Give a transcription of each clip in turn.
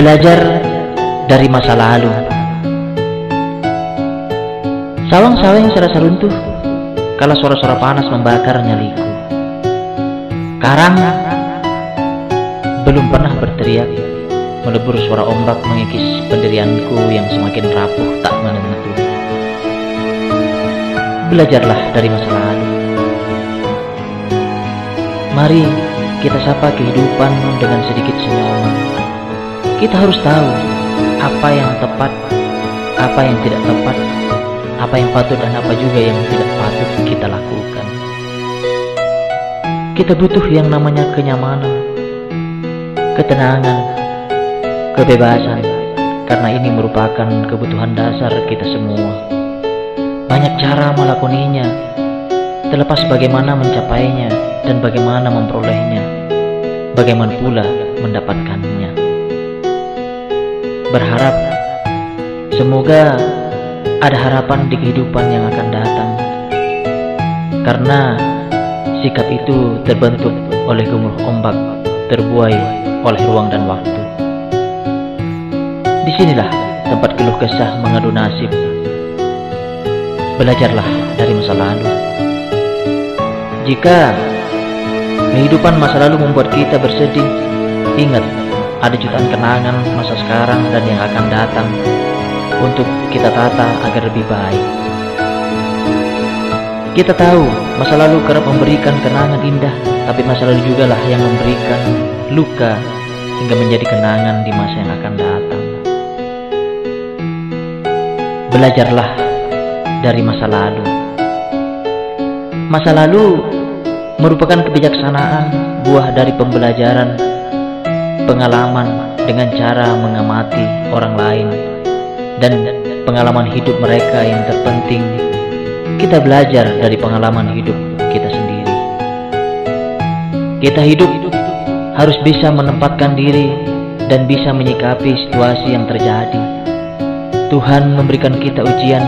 Belajar dari masa lalu. Sawang-sawang serasa runtuh kala suara-suara panas membakar nyaliku. Karang belum pernah berteriak, melebur suara ombak mengikis pendirianku yang semakin rapuh tak menentu. Belajarlah dari masa lalu. Mari kita sapa kehidupan dengan sedikit senyuman. Kita harus tahu apa yang tepat, apa yang tidak tepat, apa yang patut dan apa juga yang tidak patut kita lakukan. Kita butuh yang namanya kenyamanan, ketenangan, kebebasan, karena ini merupakan kebutuhan dasar kita semua. Banyak cara melakoninya, terlepas bagaimana mencapainya dan bagaimana memperolehnya, bagaimana pula mendapatkannya. Berharap semoga ada harapan di kehidupan yang akan datang, karena sikap itu terbentuk oleh gemuruh ombak, terbuai oleh ruang dan waktu. Disinilah tempat keluh kesah mengadu nasib. Belajarlah dari masa lalu. Jika kehidupan masa lalu membuat kita bersedih, ingat ada jutaan kenangan masa sekarang dan yang akan datang untuk kita tata agar lebih baik. Kita tahu masa lalu kerap memberikan kenangan indah, tapi masa lalu jugalah yang memberikan luka hingga menjadi kenangan di masa yang akan datang. Belajarlah dari masa lalu. Masa lalu merupakan kebijaksanaan, buah dari pembelajaran, pengalaman dengan cara mengamati orang lain, dan pengalaman hidup mereka yang terpenting. Kita belajar dari pengalaman hidup kita sendiri. Kita hidup harus bisa menempatkan diri dan bisa menyikapi situasi yang terjadi. Tuhan memberikan kita ujian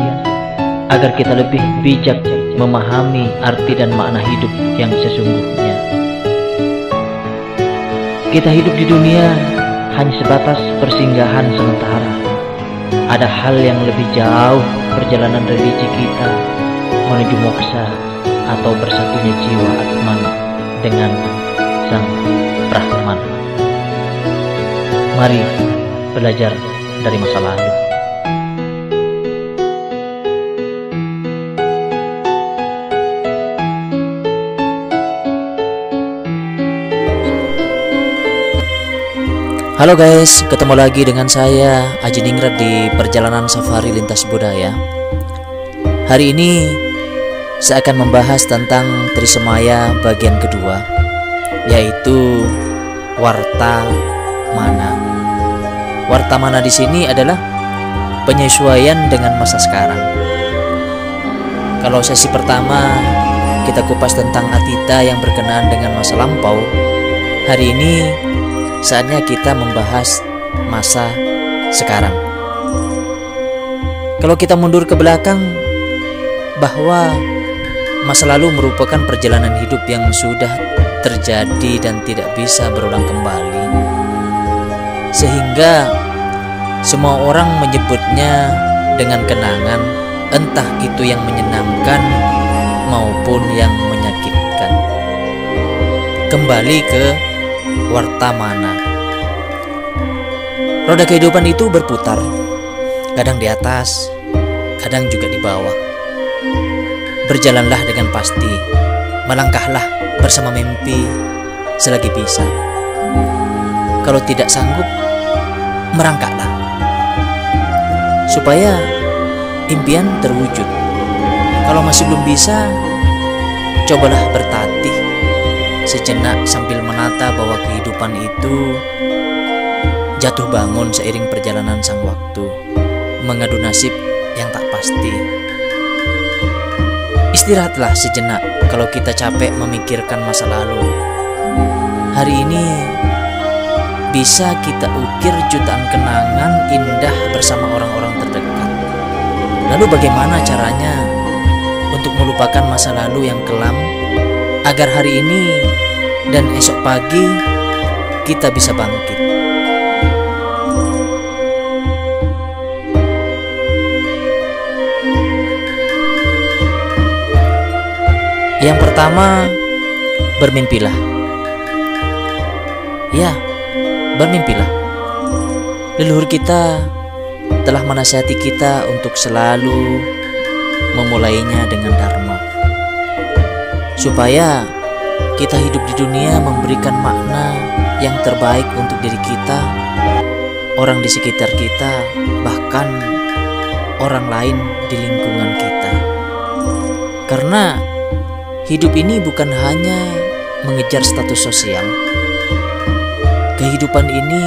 agar kita lebih bijak memahami arti dan makna hidup yang sesungguhnya. Kita hidup di dunia hanya sebatas persinggahan sementara. Ada hal yang lebih jauh, perjalanan religi kita menuju moksa atau bersatunya jiwa Atman dengan Sang Brahman. Mari belajar dari masa lalu. Halo guys, ketemu lagi dengan saya Aji Ningrat di Perjalanan Safari Lintas Budaya. Hari ini saya akan membahas tentang Trisemaya bagian kedua, yaitu Warta Mana. Warta Mana di sini adalah penyesuaian dengan masa sekarang. Kalau sesi pertama kita kupas tentang Atita yang berkenaan dengan masa lampau, hari ini saatnya kita membahas masa sekarang. Kalau kita mundur ke belakang, bahwa masa lalu merupakan perjalanan hidup yang sudah terjadi dan tidak bisa berulang kembali, sehingga semua orang menyebutnya dengan kenangan, entah itu yang menyenangkan maupun yang menyakitkan. Kembali ke Warta Mana. Roda kehidupan itu berputar, kadang di atas, kadang juga di bawah. Berjalanlah dengan pasti, melangkahlah bersama mimpi selagi bisa. Kalau tidak sanggup, merangkaklah supaya impian terwujud. Kalau masih belum bisa, cobalah bertatih sejenak sambil menata bahwa kehidupan itu jatuh bangun seiring perjalanan sang waktu, mengadu nasib yang tak pasti. Istirahatlah sejenak kalau kita capek memikirkan masa lalu. Hari ini bisa kita ukir jutaan kenangan indah bersama orang-orang terdekat. Lalu bagaimana caranya untuk melupakan masa lalu yang kelam, agar hari ini dan esok pagi kita bisa bangkit? Yang pertama, bermimpilah. Ya, bermimpilah. Leluhur kita telah menasihati kita untuk selalu memulainya dengan dharma, supaya kita hidup di dunia memberikan makna yang terbaik untuk diri kita, orang di sekitar kita, bahkan orang lain di lingkungan kita. Karena hidup ini bukan hanya mengejar status sosial. Kehidupan ini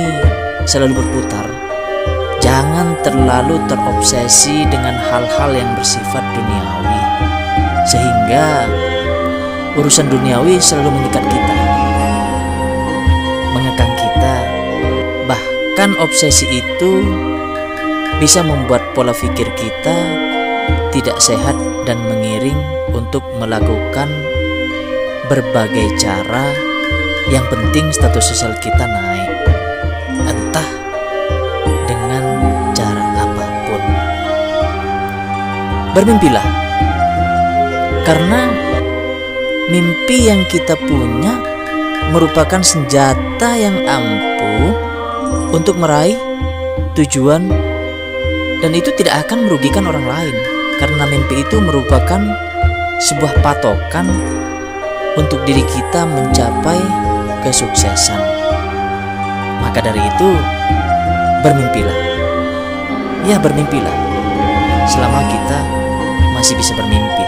selalu berputar. Jangan terlalu terobsesi dengan hal-hal yang bersifat duniawi, sehingga urusan duniawi selalu mengikat kita, mengekang kita. Bahkan obsesi itu bisa membuat pola pikir kita tidak sehat dan mengiring untuk melakukan berbagai cara. Yang penting status sosial kita naik, entah dengan cara apapun. Bermimpilah, karena mimpi yang kita punya merupakan senjata yang ampuh untuk meraih tujuan, dan itu tidak akan merugikan orang lain, karena mimpi itu merupakan sebuah patokan untuk diri kita mencapai kesuksesan. Maka dari itu, bermimpilah. Ya, bermimpilah selama kita masih bisa bermimpi.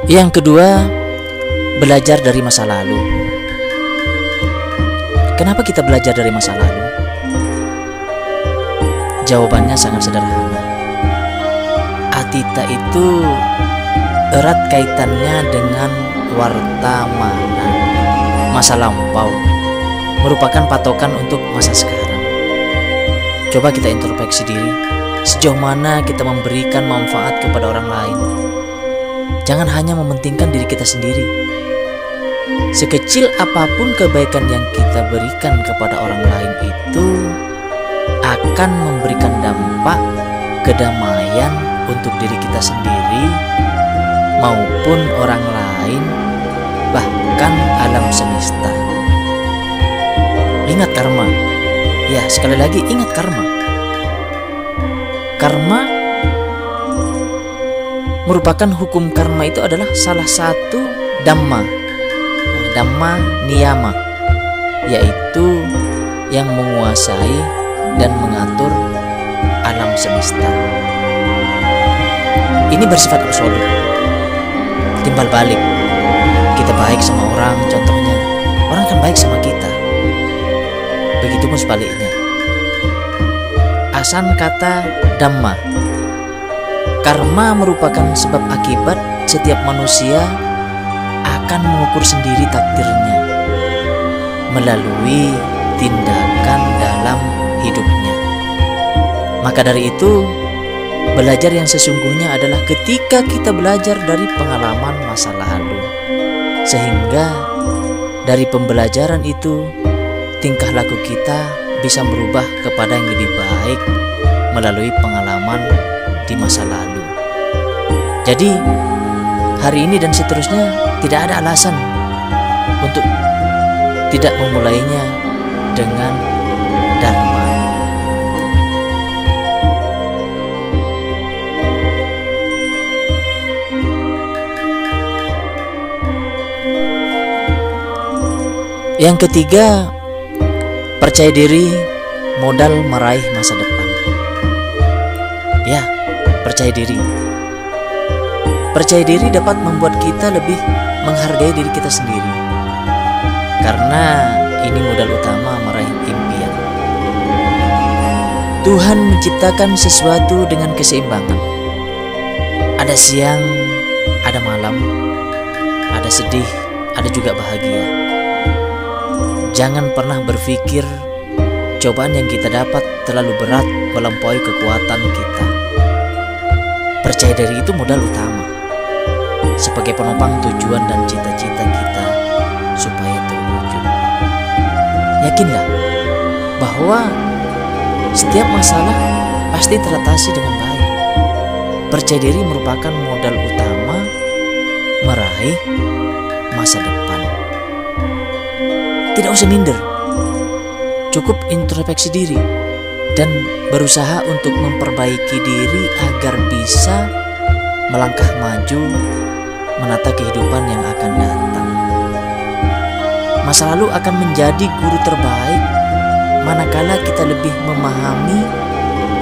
Yang kedua, belajar dari masa lalu. Kenapa kita belajar dari masa lalu? Jawabannya sangat sederhana. Atita itu erat kaitannya dengan wartamana. Masa lampau merupakan patokan untuk masa sekarang. Coba kita introspeksi diri, sejauh mana kita memberikan manfaat kepada orang lain. Jangan hanya mementingkan diri kita sendiri. Sekecil apapun kebaikan yang kita berikan kepada orang lain itu akan memberikan dampak kedamaian untuk diri kita sendiri maupun orang lain, bahkan alam semesta. Ingat karma. Ya, sekali lagi ingat karma. Karma merupakan hukum. Karma itu adalah salah satu dhamma niyama, yaitu yang menguasai dan mengatur alam semesta. Ini bersifat absolut, timbal balik. Kita baik sama orang, contohnya orang kan baik sama kita. Begitupun sebaliknya. Asan kata dhamma. Karma merupakan sebab akibat. Setiap manusia akan mengukur sendiri takdirnya melalui tindakan dalam hidupnya. Maka dari itu, belajar yang sesungguhnya adalah ketika kita belajar dari pengalaman masa lalu, sehingga dari pembelajaran itu tingkah laku kita bisa berubah kepada yang lebih baik melalui pengalaman di masa lalu. Jadi hari ini dan seterusnya tidak ada alasan untuk tidak memulainya dengan dharma. Yang ketiga, percaya diri modal meraih masa depan. Ya, percaya diri. Percaya diri dapat membuat kita lebih menghargai diri kita sendiri, karena ini modal utama meraih impian. Tuhan menciptakan sesuatu dengan keseimbangan. Ada siang, ada malam, ada sedih, ada juga bahagia. Jangan pernah berpikir cobaan yang kita dapat terlalu berat melampaui kekuatan kita. Percaya diri itu modal utama sebagai penopang tujuan dan cita-cita kita supaya terwujud. Yakinlah bahwa setiap masalah pasti teratasi dengan baik. Percaya diri merupakan modal utama meraih masa depan. Tidak usah minder, cukup introspeksi diri dan berusaha untuk memperbaiki diri agar bisa melangkah maju menata kehidupan yang akan datang. Masa lalu akan menjadi guru terbaik manakala kita lebih memahami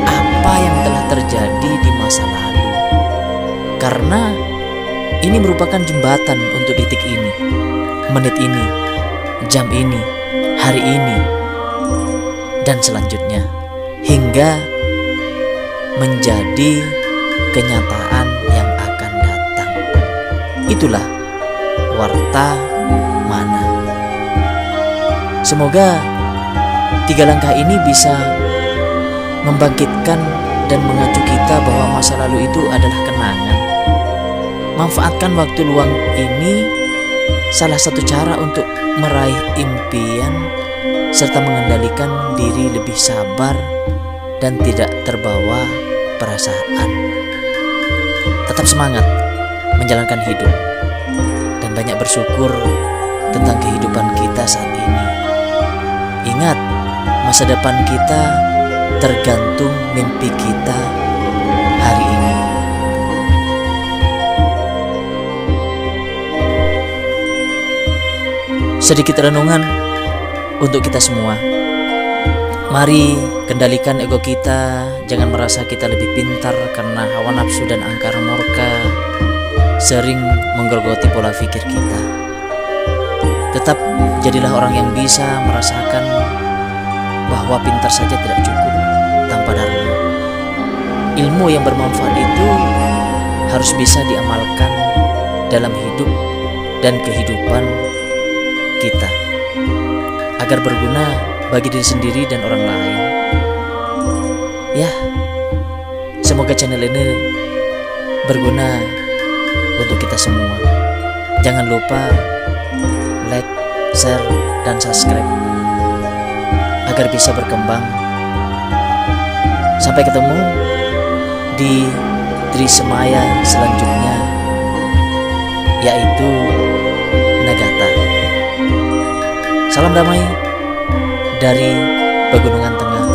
apa yang telah terjadi di masa lalu. Karena ini merupakan jembatan untuk detik ini, menit ini, jam ini, hari ini, dan selanjutnya, hingga menjadi kenyataan yang akan datang. Itulah warta mana. Semoga 3 langkah ini bisa membangkitkan dan mengacu kita bahwa masa lalu itu adalah kenangan. Manfaatkan waktu luang ini salah satu cara untuk meraih impian serta mengendalikan diri lebih sabar dan tidak terbawa perasaan. Tetap semangat menjalankan hidup dan banyak bersyukur tentang kehidupan kita saat ini. Ingat, masa depan kita tergantung mimpi kita hari ini. Sedikit renungan untuk kita semua. Mari kendalikan ego kita, jangan merasa kita lebih pintar karena hawa nafsu dan angkara murka sering menggerogoti pola pikir kita. Tetap jadilah orang yang bisa merasakan bahwa pintar saja tidak cukup tanpa dharma. Ilmu yang bermanfaat itu harus bisa diamalkan dalam hidup dan kehidupan kita agar berguna bagi diri sendiri dan orang lain. Ya, semoga channel ini berguna untuk kita semua. Jangan lupa like, share, dan subscribe agar bisa berkembang. Sampai ketemu di Trisemaya selanjutnya, yaitu Nagata. Salam damai dari Pegunungan Tengah,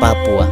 Papua.